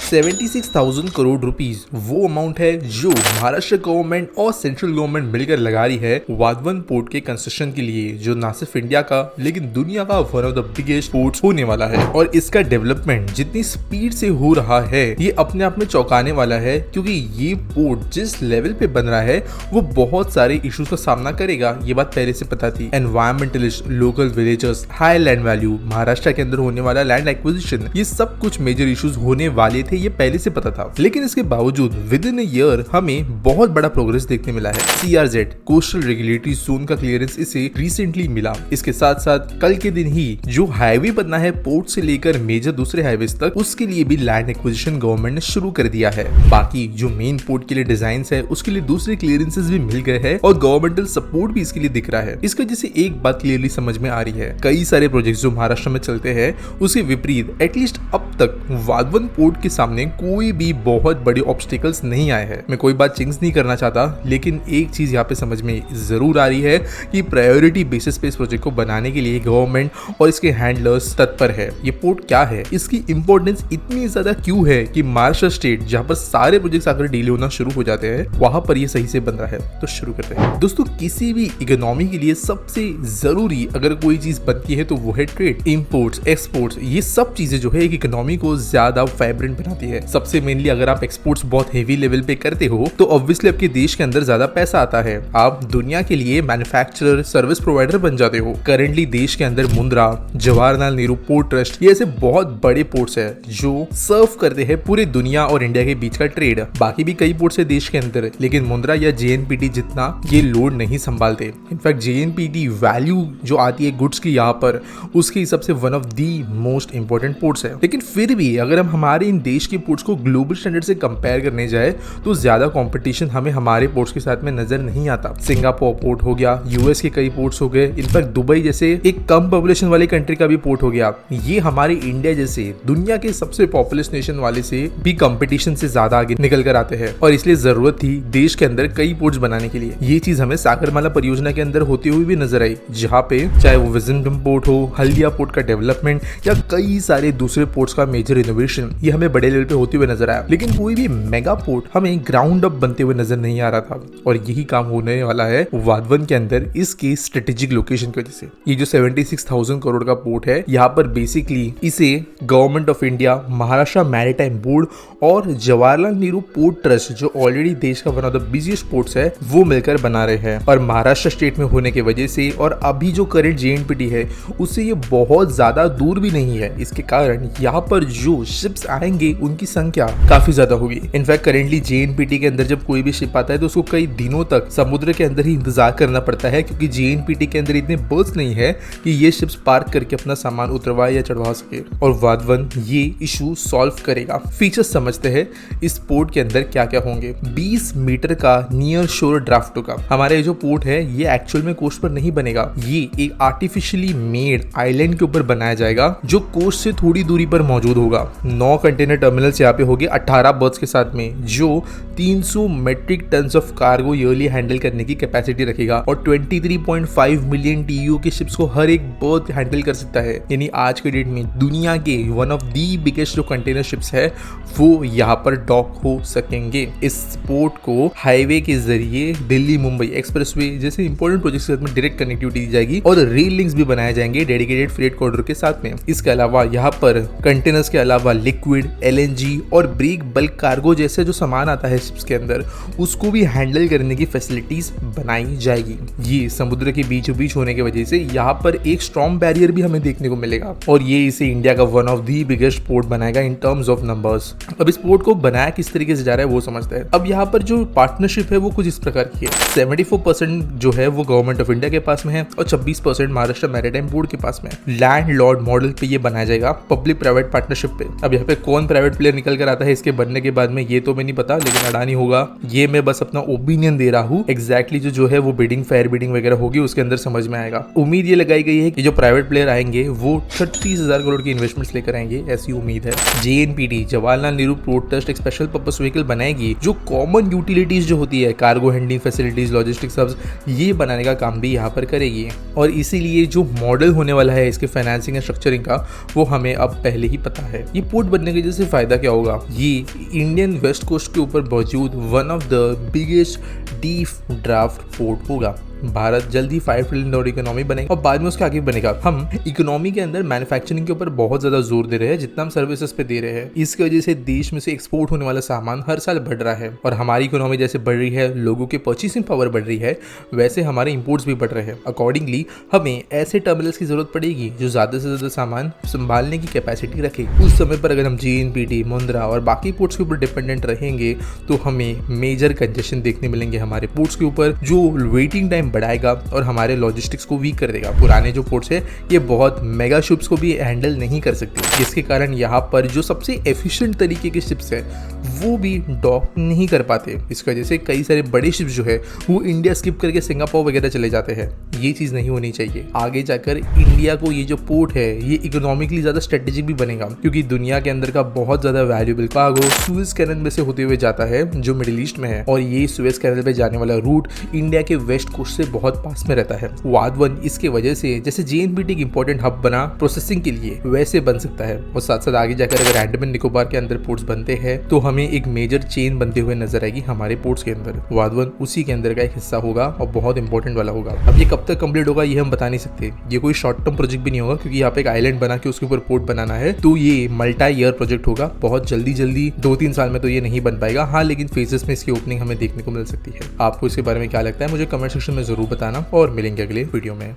76,000 crore rupees वो amount है जो महाराष्ट्र गवर्नमेंट और सेंट्रल गवर्नमेंट मिलकर लगा रही है वाधवन पोर्ट के कंस्ट्रक्शन के लिए, जो ना सिर्फ इंडिया का लेकिन दुनिया का one of the biggest ports होने वाला है। और इसका डेवलपमेंट जितनी स्पीड से हो रहा है ये अपने आप में चौंकाने वाला है, क्योंकि ये पोर्ट जिस लेवल पे बन रहा है वो बहुत सारे इश्यूज का सामना करेगा। ये बात पहले से पता थी। Environmentalist, local villagers, high land value, Maharashtra के अंदर होने वाला लैंड एक्विजिशन, ये सब कुछ मेजर इश्यूज होने वाले थे, ये पहले से पता था। लेकिन इसके बावजूद विद इन ईयर हमें बहुत बड़ा प्रोग्रेस देखने मिला है। CRZ कोस्टल रेगुलेटरी जोन का क्लियरेंस इसे रिसेंटली मिला। इसके साथ साथ कल के दिन ही जो हाईवे बनना है पोर्ट से लेकर मेजर दूसरे हाईवे तक, उसके लिए भी लैंड एक्विजिशन गवर्नमेंट ने शुरू कर दिया है। बाकी जो मेन पोर्ट के लिए डिजाइन है उसके लिए दूसरे क्लियरेंसेस भी मिल गए हैं और गवर्नमेंटल सपोर्ट भी इसके लिए दिख रहा है। इसकी वजह से एक बात क्लियरली समझ में आ रही है, कई सारे प्रोजेक्ट्स जो महाराष्ट्र में चलते हैं उसके विपरीत एटलीस्ट अब तक वाधवन पोर्ट के सामने कोई भी बहुत बड़े ऑब्स्टिकल्स नहीं आए हैं। मैं कोई बात चिंग्स नहीं करना चाहता, लेकिन एक चीज यहाँ पे समझ में जरूर आ रही है कि प्रायोरिटी बेसिस पे इस प्रोजेक्ट को बनाने के लिए गवर्नमेंट और इसके हैंडलर्स तत्पर है। ये पोर्ट क्या है, इसकी इंपॉर्टेंस इतनी ज्यादा क्यों है कि महाराष्ट्र स्टेट जहाँ पर सारे प्रोजेक्ट्स आकर डीले होना शुरू हो जाते हैं वहां पर ये सही से बन रहा है। तो शुरू करते हैं। दोस्तों, किसी भी इकोनॉमी के लिए सबसे जरूरी अगर कोई चीज बनती है तो वो है ट्रेड, इंपोर्ट्स, एक्सपोर्ट्स। ये सब चीजें जो है एक इकोनॉमी को ज्यादा वाइब्रेंट बनाती है। सबसे मेनली अगर आप एक्सपोर्ट्स बहुत हेवी लेवल पे करते हो तो ऑब्वियसली आपके देश के अंदर ज्यादा पैसा आता है, आप दुनिया के लिए मैन्युफैक्चरर, सर्विस प्रोवाइडर बन जाते हो। करेंटली देश के अंदर मुंद्रा, जवाहरलाल नेहरू पोर्ट ट्रस्ट, ये ऐसे बहुत बड़े पोर्ट्स है जो सर्व करते हैं पूरे दुनिया और इंडिया के बीच का ट्रेड। बाकी भी कई पोर्ट्स है देश के अंदर, लेकिन मुंद्रा या JNPT जितना ये लोड नहीं संभालते। इनफैक्ट JNPT वैल्यू जो आती है गुड्स की यहाँ पर, उसके हिसाब से one of the most important ports है। लेकिन फिर भी अगर हम हमारे इन देश के पोर्ट्स को ग्लोबल स्टैंडर्ड से कंपेयर करने जाए तो ज्यादा कंपटीशन हमें हमारे पोर्ट्स के साथ में नजर नहीं आता। सिंगापुर पोर्ट हो गया, US के कई पोर्ट्स हो गए, इनफैक्ट दुबई जैसे एक कम पॉपुलेशन वाली कंट्री का भी पोर्ट हो गया। ये हमारे इंडिया जैसे दुनिया के सबसे पॉपुलस नेशन वाले से भी कंपटीशन से ज्यादा आगे निकल कर आते हैं, और इसलिए जरूरत थी देश के अंदर कई पोर्ट्स बनाने के लिए। ये चीज हमें सागरमाला परियोजना के अंदर होती हुई भी नजर आई, जहाँ पे चाहे वो विजनडम पोर्ट हो, हल्दिया पोर्ट का डेवलपमेंट या कई सारे दूसरे पोर्ट्स का मेजर इनोवेशन, ये हमें बड़े लेवल पे होते हुए नजर आया। लेकिन कोई भी मेगा पोर्ट हमें ग्राउंड अप बनते हुए नजर नहीं आ रहा था, और यही काम होने वाला है वाधवन के अंदर इसके स्ट्रेटेजिक लोकेशन की वजह से। ये जो 76,000 करोड़ का पोर्ट है, यहाँ पर बेसिकली इसे government of India, Maharashtra maritime board और जवाहरलाल नेहरू पोर्ट ट्रस्ट, जो ऑलरेडी देश का one of the busiest ports है, वो मिलकर बना रहे हैं। और महाराष्ट्र स्टेट में होने की वजह से और अभी जो करंट JNPT है उससे ये बहुत ज्यादा दूर भी नहीं है। इसके कारण यहाँ पर जो शिप्स आएंगे उनकी संख्या काफी ज्यादा होगी। इनफैक्ट करेंटली JNPT के अंदर जब कोई भी शिप आता है तो उसको कई दिनों तक समुद्र के अंदर ही इंतजार करना पड़ता है, क्योंकि JNPT के अंदर इतने बर्थ नहीं है कि ये शिप्स पार्क करके अपना सामान उतरवा या चढ़वा सके। और वाधवन ये इशू सॉल्व करेगा। फीचर्स समझते हैं इस पोर्ट के अंदर क्या क्या होंगे। 20 मीटर का नियर शोर ड्राफ्ट का हमारे जो पोर्ट है ये एक्चुअल में कोस्ट पर नहीं बनेगा, ये एक आर्टिफिशियली मेड आइलैंड के ऊपर बनाया जाएगा जो कोस्ट से थोड़ी दूरी पर मौजूद होगा। 9 कंटेनर टर्मिनल्स यहाँ पे होंगे 18 बर्थ्स के साथ में, जो 300 metric ton of cargo yearly handle करने की कैपेसिटी रखेगा और 23.5 मिलियन TEU के शिप्स को हर एक बर्थ हैंडल कर सकता है। यानी आज के डेट में दुनिया के वन ऑफ दी बिगेस्ट जो कंटेनर शिप्स है वो यहाँ पर डॉक हो सकेंगे। इस पोर्ट को हाईवे के जरिए दिल्ली मुंबई एक्सप्रेसवे जैसे इंपॉर्टेंट प्रोजेक्ट्स के साथ में डायरेक्ट कनेक्टिविटी दी जाएगी और रेल लिंक्स भी बनाए जाएंगे डेडिकेटेड फ्रेट कॉरिडोर के साथ में। इसके अलावा यहाँ पर कंटेनर्स के अलावा लिक्विड, LNG और ब्रेक बल्क कार्गो जैसे जो सामान आता है शिप्स के अंदर, उसको भी हैंडल करने की फैसिलिटीज बनाई जाएगी। ये समुद्र के बीचों बीच होने की वजह से यहाँ पर एक स्ट्रॉन्ग बैरियर भी हमें देखने को मिलेगा, और ये इसे इंडिया का one of the biggest port बनाएगा इन टर्म्स ऑफ नंबर्स। अब इस पोर्ट को बनाया किस तरीके से जा रहा है वो समझते हैं। अब यहाँ पर जो पार्टनरशिप है वो कुछ इस प्रकार की है। 74% जो है वो गवर्नमेंट ऑफ इंडिया के पास में है और 26% महाराष्ट्र मैरीटाइम बोर्ड के पास में। लैंड लॉर्ड मॉडल पे ये बनाया जाएगा, पब्लिक प्राइवेट पार्टनरशिप पे। अब यहाँ पे कौन प्राइवेट प्लेयर निकल कर आता है इसके बनने के बाद में ये तो मैं नहीं पता, लेकिन अडानी होगा, ये मैं बस अपना ओपिनियन दे रहा हूँ। एग्जैक्टली जो है वो बिडिंग, फेयर बिडिंग वगैरह होगी उसके अंदर समझ में आएगा। उम्मीद ये लगाई गई है कि जो प्राइवेट प्लेयर आएंगे वो 36,000 करोड़ की इन्वेस्टमेंट्स लेकर आएंगे, ऐसी उम्मीद है। JNPT Jawaharlal Nehru port trust एक स्पेशल पर्पस व्हीकल बनाएगी जो कॉमन यूटिलिटीज जो होती है, cargo handling facilities, logistics hubs, ये बनाने का काम भी यहाँ पर करेगी। और इसीलिए जो मॉडल होने वाला है इसके फाइनेंसिंग एंड स्ट्रक्चरिंग का वो हमें अब पहले ही पता है। ये पोर्ट बनने की वजह से फायदा क्या होगा, ये इंडियन वेस्ट कोस्ट के ऊपर मौजूद one of the biggest deep draft port होगा। भारत जल्द ही $5 ट्रिलियन इकोनॉमी बनेगा और बाद में उसके आगे बनेगा। हम इकोनॉमी के अंदर मैन्युफैक्चरिंग के ऊपर बहुत ज्यादा जोर दे रहे हैं जितना हम सर्विसेज पे दे रहे हैं। इसकी वजह से देश में से एक्सपोर्ट होने वाला सामान हर साल बढ़ रहा है और हमारी इकोनॉमी जैसे बढ़ रही है, लोगों की परचेसिंग पावर बढ़ रही है, वैसे हमारे इंपोर्ट्स भी बढ़ रहे हैं। अकॉर्डिंगली हमें ऐसे टर्मिनल्स की जरूरत पड़ेगी जो ज्यादा से ज्यादा सामान संभालने की कैपेसिटी रखे। उस समय पर अगर हम JNPT, मुंद्रा और बाकी पोर्ट्स के ऊपर डिपेंडेंट रहेंगे तो हमें मेजर कंजेशन देखने मिलेंगे हमारे पोर्ट्स के ऊपर, जो वेटिंग टाइम बढ़ाएगा और हमारे लॉजिस्टिक्स को वीक कर देगा। पुराने जो पोर्ट्स है ये बहुत मेगा शिप्स को भी हैंडल नहीं कर सकते, जिसके कारण यहाँ पर जो सबसे एफिशिएंट तरीके के शिप्स है वो भी डॉक नहीं कर पाते। इसकी वजह से कई सारे बड़े शिप्स जो है वो इंडिया स्किप करके सिंगापुर वगैरह चले जाते हैं। ये चीज़ नहीं होनी चाहिए। आगे जाकर इंडिया को ये जो पोर्ट है ये इकोनॉमिकली ज़्यादा स्ट्रेटेजिक भी बनेगा, क्योंकि दुनिया के अंदर का बहुत ज़्यादा वैल्यूएबल कार्गो सुएज कैनल में से होते हुए जाता है जो मिडिल ईस्ट में है, और ये सुएज कैनल पे जाने वाला रूट इंडिया के वेस्ट कोस्ट से बहुत पास में रहता है। वाधवन इसके वजह से जैसे JNPT एक इंपॉर्टेंट हब बना प्रोसेसिंग के लिए, वैसे बन सकता है। और साथ साथ आगे जाकर अगर अंडमान निकोबार के अंदर पोर्ट्स बनते हैं तो हमें एक मेजर चेन बनते हुए नजर आएगी हमारे पोर्ट्स के अंदर। वाधवन उसी के अंदर का एक हिस्सा होगा और बहुत इंपॉर्टेंट वाला होगा। अब ये कब तक कंप्लीट होगा ये हम बता नहीं सकते। ये कोई शॉर्ट टर्म प्रोजेक्ट भी नहीं होगा, क्योंकि यहाँ पे एक आइलैंड बना के उसके ऊपर पोर्ट बनाना है, तो ये मल्टी ईयर प्रोजेक्ट होगा। बहुत जल्दी 2-3 साल में तो ये नहीं बन पाएगा। हाँ, लेकिन फेजेस में इसकी ओपनिंग हमें देखने को मिल सकती है। आपको इसके बारे में क्या लगता है मुझे कमेंट सेक्शन में जरूर बताना, और मिलेंगे अगले वीडियो में।